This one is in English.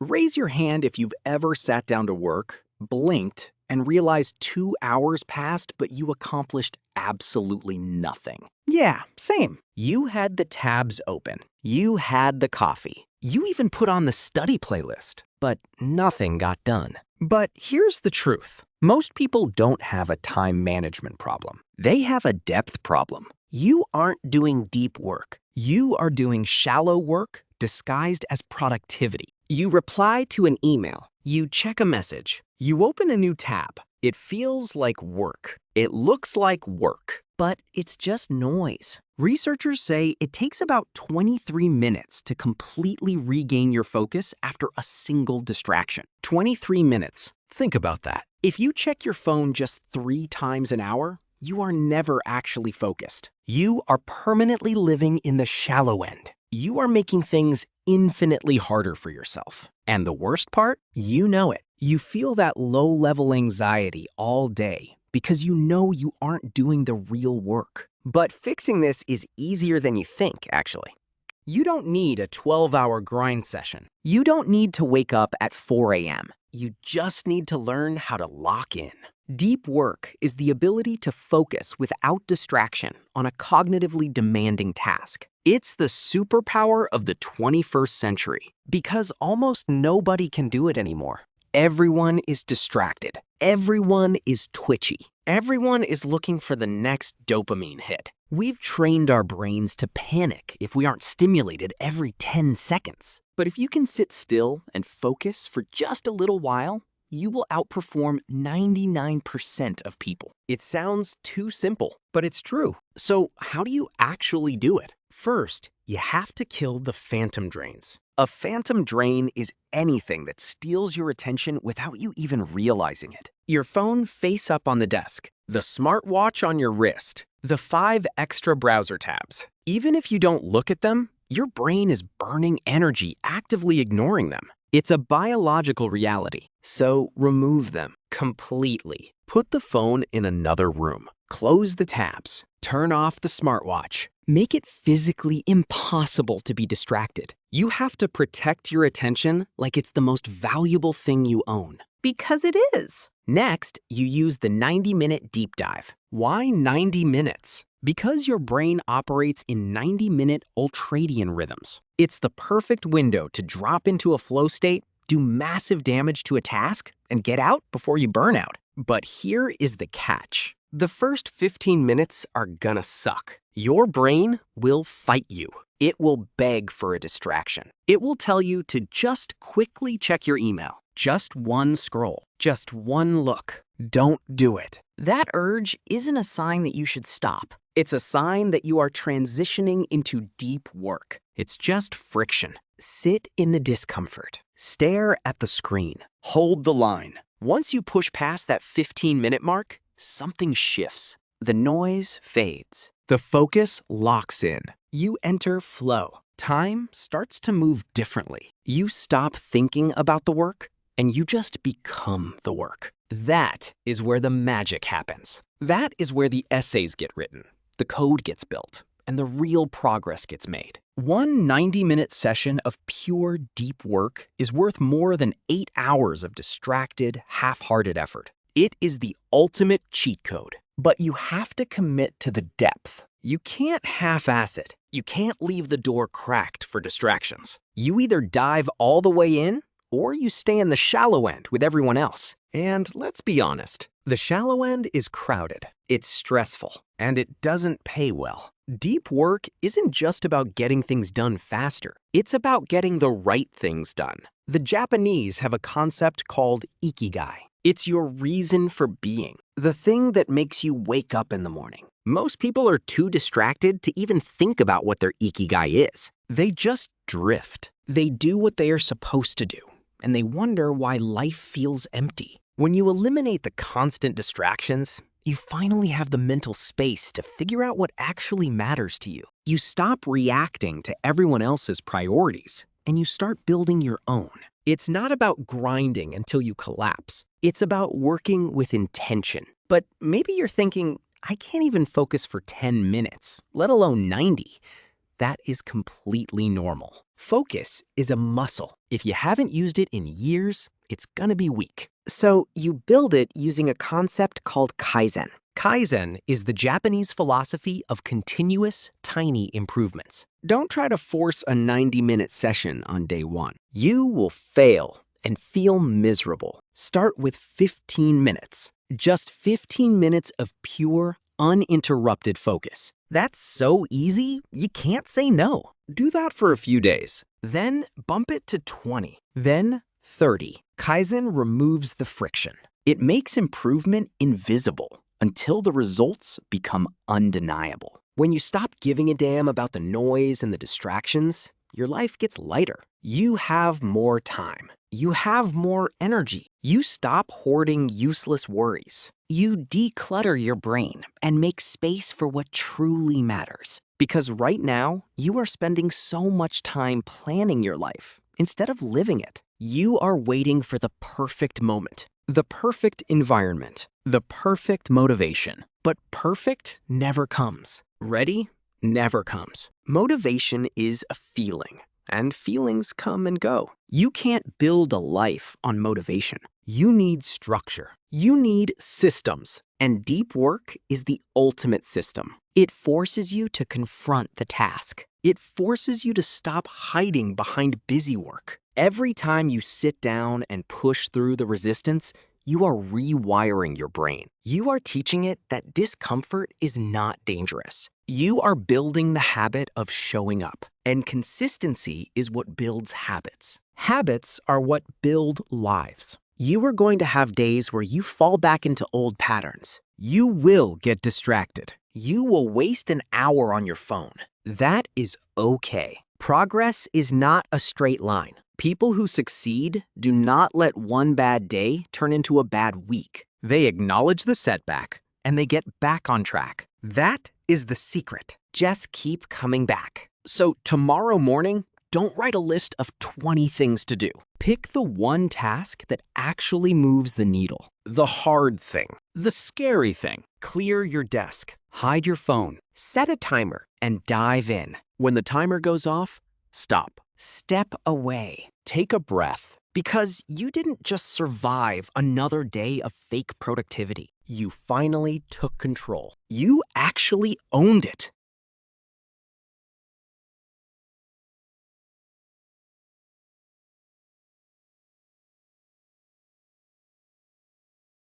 Raise your hand if you've ever sat down to work, blinked, and realized 2 hours passed, but you accomplished absolutely nothing. Yeah, same. You had the tabs open. You had the coffee. You even put on the study playlist, but nothing got done. But here's the truth. Most people don't have a time management problem. They have a depth problem. You aren't doing deep work. You are doing shallow work disguised as productivity. You reply to an email. You check a message. You open a new tab. It feels like work. It looks like work, but it's just noise. Researchers say it takes about 23 minutes to completely regain your focus after a single distraction. 23 minutes. Think about that. If you check your phone just 3 times an hour, you are never actually focused. You are permanently living in the shallow end. You are making things infinitely harder for yourself. And the worst part? You know it. You feel that low-level anxiety all day because you know you aren't doing the real work. But fixing this is easier than you think, actually. You don't need a 12-hour grind session. You don't need to wake up at 4 a.m. You just need to learn how to lock in. Deep work is the ability to focus without distraction on a cognitively demanding task. It's the superpower of the 21st century because almost nobody can do it anymore. Everyone is distracted. Everyone is twitchy. Everyone is looking for the next dopamine hit. We've trained our brains to panic if we aren't stimulated every 10 seconds. But if you can sit still and focus for just a little while, you will outperform 99% of people. It sounds too simple, but it's true. So how do you actually do it? First, you have to kill the phantom drains. A phantom drain is anything that steals your attention without you even realizing it. Your phone face up on the desk, the smartwatch on your wrist, the 5 extra browser tabs. Even if you don't look at them, your brain is burning energy actively ignoring them. It's a biological reality, so remove them completely. Put the phone in another room. Close the tabs. Turn off the smartwatch. Make it physically impossible to be distracted. You have to protect your attention like it's the most valuable thing you own. Because it is. Next, you use the 90-minute deep dive. Why 90 minutes? Because your brain operates in 90-minute ultradian rhythms. It's the perfect window to drop into a flow state, do massive damage to a task, and get out before you burn out. But here is the catch. The first 15 minutes are gonna suck. Your brain will fight you. It will beg for a distraction. It will tell you to just quickly check your email. Just one scroll. Just one look. Don't do it. That urge isn't a sign that you should stop. It's a sign that you are transitioning into deep work. It's just friction. Sit in the discomfort. Stare at the screen. Hold the line. Once you push past that 15-minute mark, something shifts. The noise fades. The focus locks in. You enter flow. Time starts to move differently. You stop thinking about the work, and you just become the work. That is where the magic happens. That is where the essays get written, the code gets built, and the real progress gets made. One 90-minute session of pure deep work is worth more than 8 hours of distracted, half-hearted effort. It is the ultimate cheat code, but you have to commit to the depth. You can't half-ass it. You can't leave the door cracked for distractions. You either dive all the way in, or you stay in the shallow end with everyone else. And let's be honest, the shallow end is crowded, it's stressful, and it doesn't pay well. Deep work isn't just about getting things done faster. It's about getting the right things done. The Japanese have a concept called Ikigai. It's your reason for being, the thing that makes you wake up in the morning. Most people are too distracted to even think about what their Ikigai is. They just drift. They do what they are supposed to do, and they wonder why life feels empty. When you eliminate the constant distractions, you finally have the mental space to figure out what actually matters to you. You stop reacting to everyone else's priorities, and you start building your own. It's not about grinding until you collapse. It's about working with intention. But maybe you're thinking, I can't even focus for 10 minutes, let alone 90. That is completely normal. Focus is a muscle. If you haven't used it in years, it's gonna be weak. So you build it using a concept called Kaizen. Kaizen is the Japanese philosophy of continuous, tiny improvements. Don't try to force a 90-minute session on day one. You will fail and feel miserable. Start with 15 minutes. Just 15 minutes of pure, uninterrupted focus. That's so easy, you can't say no. Do that for a few days. Then bump it to 20. Then 30. Kaizen removes the friction. It makes improvement invisible until the results become undeniable. When you stop giving a damn about the noise and the distractions, your life gets lighter. You have more time. You have more energy. You stop hoarding useless worries. You declutter your brain and make space for what truly matters. Because right now, you are spending so much time planning your life instead of living it. You are waiting for the perfect moment, the perfect environment, the perfect motivation. But perfect never comes. Ready never comes. Motivation is a feeling, and feelings come and go. You can't build a life on motivation. You need structure. You need systems. And deep work is the ultimate system. It forces you to confront the task. It forces you to stop hiding behind busy work. Every time you sit down and push through the resistance, you are rewiring your brain. You are teaching it that discomfort is not dangerous. You are building the habit of showing up. And consistency is what builds habits. Habits are what build lives. You are going to have days where you fall back into old patterns. You will get distracted. You will waste an hour on your phone. That is okay. Progress is not a straight line. People who succeed do not let one bad day turn into a bad week. They acknowledge the setback and they get back on track. That is the secret. Just keep coming back. So tomorrow morning, don't write a list of 20 things to do. Pick the one task that actually moves the needle. The hard thing. The scary thing. Clear your desk. Hide your phone. Set a timer And dive in. When the timer goes off, stop. Step away. Take a breath. Because you didn't just survive another day of fake productivity. You finally took control. You actually owned it.